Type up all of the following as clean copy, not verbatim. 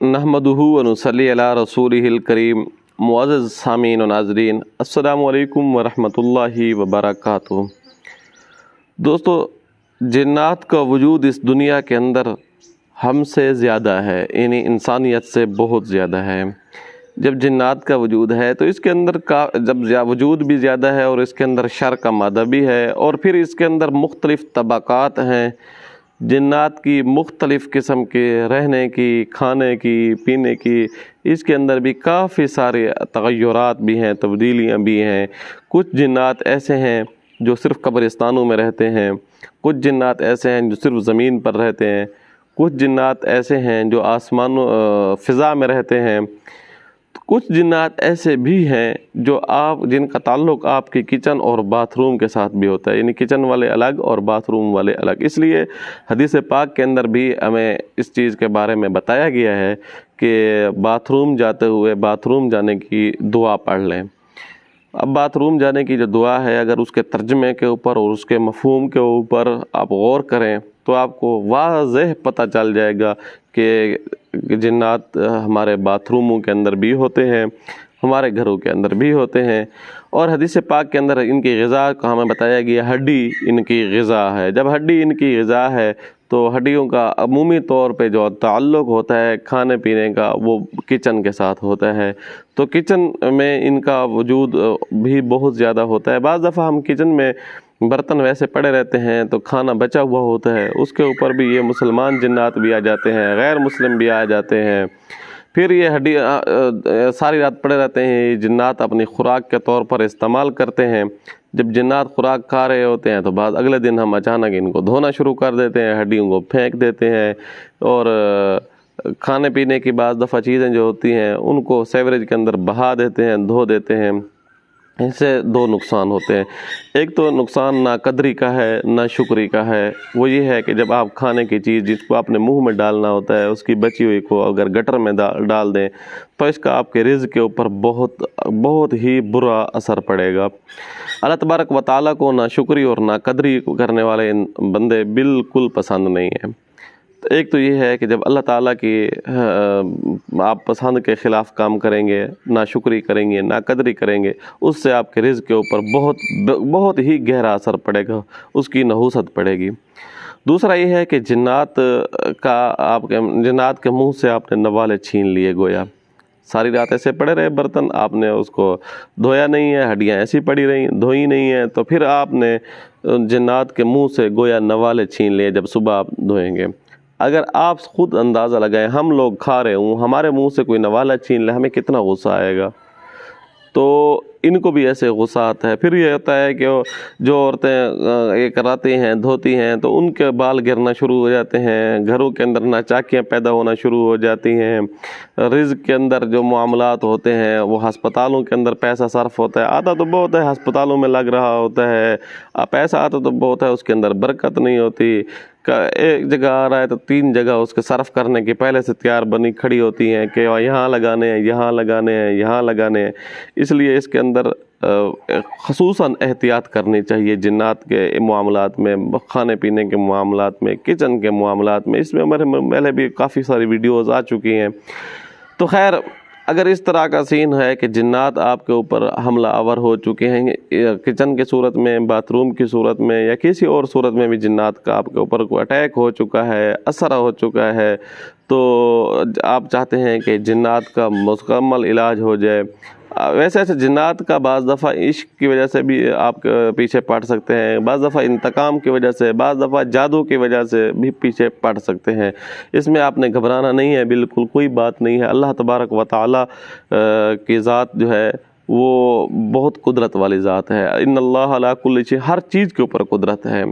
نحمدہ و نصلی علی رسولہ الکریم۔ معزز سامعین و ناظرین، السلام علیکم ورحمۃ اللہ وبرکاتہ۔ دوستو، جنات کا وجود اس دنیا کے اندر ہم سے زیادہ ہے، یعنی انسانیت سے بہت زیادہ ہے۔ جب جنات کا وجود ہے تو اس کے اندر جب وجود بھی زیادہ ہے اور اس کے اندر شر کا مادہ بھی ہے، اور پھر اس کے اندر مختلف طبقات ہیں جنات کی، مختلف قسم کے رہنے کی، کھانے کی، پینے کی۔ اس کے اندر بھی کافی سارے تغیرات بھی ہیں، تبدیلیاں بھی ہیں۔ کچھ جنات ایسے ہیں جو صرف قبرستانوں میں رہتے ہیں، کچھ جنات ایسے ہیں جو صرف زمین پر رہتے ہیں، کچھ جنات ایسے ہیں جو آسمان و فضا میں رہتے ہیں، کچھ جنات ایسے بھی ہیں جو جن کا تعلق آپ کی کچن اور باتھ روم کے ساتھ بھی ہوتا ہے، یعنی کچن والے الگ اور باتھ روم والے الگ۔ اس لیے حدیث پاک کے اندر بھی ہمیں اس چیز کے بارے میں بتایا گیا ہے کہ باتھ روم جاتے ہوئے باتھ روم جانے کی دعا پڑھ لیں۔ اب باتھ روم جانے کی جو دعا ہے، اگر اس کے ترجمے کے اوپر اور اس کے مفہوم کے اوپر آپ غور کریں تو آپ کو واضح پتہ چل جائے گا کہ جنات ہمارے باتھ روموں کے اندر بھی ہوتے ہیں، ہمارے گھروں کے اندر بھی ہوتے ہیں۔ اور حدیث پاک کے اندر ان کی غذا کا ہمیں بتایا گیا، ہڈی ان کی غذا ہے۔ جب ہڈی ان کی غذا ہے تو ہڈیوں کا عمومی طور پہ جو تعلق ہوتا ہے کھانے پینے کا، وہ کچن کے ساتھ ہوتا ہے۔ تو کچن میں ان کا وجود بھی بہت زیادہ ہوتا ہے۔ بعض دفعہ ہم کچن میں برتن ویسے پڑے رہتے ہیں تو کھانا بچا ہوا ہوتا ہے، اس کے اوپر بھی یہ مسلمان جنات بھی آ جاتے ہیں، غیر مسلم بھی آ جاتے ہیں۔ پھر یہ ہڈی ساری رات پڑے رہتے ہیں، یہ جنات اپنی خوراک کے طور پر استعمال کرتے ہیں۔ جب جنات خوراک کھا رہے ہوتے ہیں تو بعد اگلے دن ہم اچانک ان کو دھونا شروع کر دیتے ہیں، ہڈیوں کو پھینک دیتے ہیں، اور کھانے پینے کی بعض دفعہ چیزیں جو ہوتی ہیں ان کو سیوریج کے اندر بہا دیتے ہیں، دھو دیتے ہیں۔ اس سے دو نقصان ہوتے ہیں۔ ایک تو نقصان ناقدری کا ہے، ناشکری کا ہے۔ وہ یہ ہے کہ جب آپ کھانے کی چیز جس کو آپ نے منہ میں ڈالنا ہوتا ہے، اس کی بچی ہوئی کو اگر گٹر میں ڈال دیں تو اس کا آپ کے رزق کے اوپر بہت ہی برا اثر پڑے گا۔ اللہ تبارک و تعالیٰ کو ناشکری اور ناقدری کرنے والے بندے بالکل پسند نہیں ہیں۔ ایک تو یہ ہے کہ جب اللہ تعالیٰ کی آپ پسند کے خلاف کام کریں گے، ناشکری کریں گے، ناقدری کریں گے، اس سے آپ کے رزق کے اوپر بہت ہی گہرا اثر پڑے گا، اس کی نحوست پڑے گی۔ دوسرا یہ ہے کہ جنات کے منہ سے آپ نے نوالے چھین لیے، گویا ساری رات ایسے پڑے رہے برتن، آپ نے اس کو دھویا نہیں ہے، ہڈیاں ایسی پڑی رہیں، دھوئی نہیں ہیں، تو پھر آپ نے جنات کے منہ سے گویا نوالے چھین لیے جب صبح آپ دھوئیں گے۔ اگر آپ خود اندازہ لگائیں، ہم لوگ کھا رہے ہوں، ہمارے منہ سے کوئی نوالا چھین لے، ہمیں کتنا غصہ آئے گا۔ تو ان کو بھی ایسے غصہ آتا ہے۔ پھر یہ ہوتا ہے کہ جو عورتیں یہ کراتی ہیں، دھوتی ہیں، تو ان کے بال گرنا شروع ہو جاتے ہیں، گھروں کے اندر ناچاکیاں پیدا ہونا شروع ہو جاتی ہیں، رزق کے اندر جو معاملات ہوتے ہیں وہ ہسپتالوں کے اندر پیسہ صرف ہوتا ہے، آتا تو بہت ہے، ہسپتالوں میں لگ رہا ہوتا ہے، پیسہ آتا تو بہت ہے، اس کے اندر برکت نہیں ہوتی۔ ایک جگہ آ رہا ہے تو 3 جگہ اس کے صرف کرنے کی پہلے سے تیار بنی کھڑی ہوتی ہیں کہ یہاں لگانے ہیں، یہاں لگانے ہیں، یہاں لگانے ہیں۔ اس لیے اس کے اندر خصوصاً احتیاط کرنی چاہیے جنات کے معاملات میں، کھانے پینے کے معاملات میں، کچن کے معاملات میں۔ اس میں ہمارے پہلے بھی کافی ساری ویڈیوز آ چکی ہیں۔ تو خیر، اگر اس طرح کا سین ہے کہ جنات آپ کے اوپر حملہ آور ہو چکے ہیں، کچن کی صورت میں، باتھ روم کی صورت میں، یا کسی اور صورت میں بھی جنات کا آپ کے اوپر کوئی اٹیک ہو چکا ہے، اثر ہو چکا ہے، تو آپ چاہتے ہیں کہ جنات کا مکمل علاج ہو جائے۔ ویسے ایسے جنات کا بعض دفعہ عشق کی وجہ سے بھی آپ پیچھے پڑ سکتے ہیں، بعض دفعہ انتقام کی وجہ سے، بعض دفعہ جادو کی وجہ سے بھی پیچھے پڑ سکتے ہیں۔ اس میں آپ نے گھبرانا نہیں ہے، بالکل کوئی بات نہیں ہے۔ اللہ تبارک و تعالیٰ کی ذات جو ہے وہ بہت قدرت والی ذات ہے۔ ان اللہ علی کل شیء، ہر چیز کے اوپر قدرت ہے۔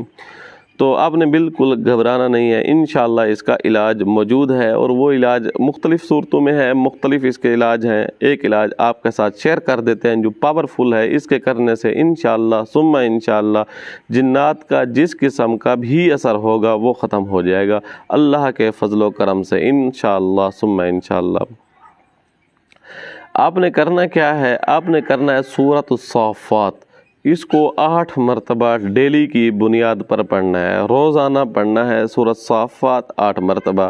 تو آپ نے بالکل گھبرانا نہیں ہے، انشاءاللہ اس کا علاج موجود ہے، اور وہ علاج مختلف صورتوں میں ہے، مختلف اس کے علاج ہیں۔ ایک علاج آپ کے ساتھ شیئر کر دیتے ہیں جو پاورفل ہے، اس کے کرنے سے انشاءاللہ ثم انشاءاللہ جنات کا جس قسم کا بھی اثر ہوگا وہ ختم ہو جائے گا، اللہ کے فضل و کرم سے انشاءاللہ ثم انشاءاللہ۔ آپ نے کرنا کیا ہے؟ آپ نے کرنا ہے سورۃ الصافات، اس کو 8 مرتبہ ڈیلی کی بنیاد پر پڑھنا ہے، روزانہ پڑھنا ہے سورۃ صافات 8 مرتبہ۔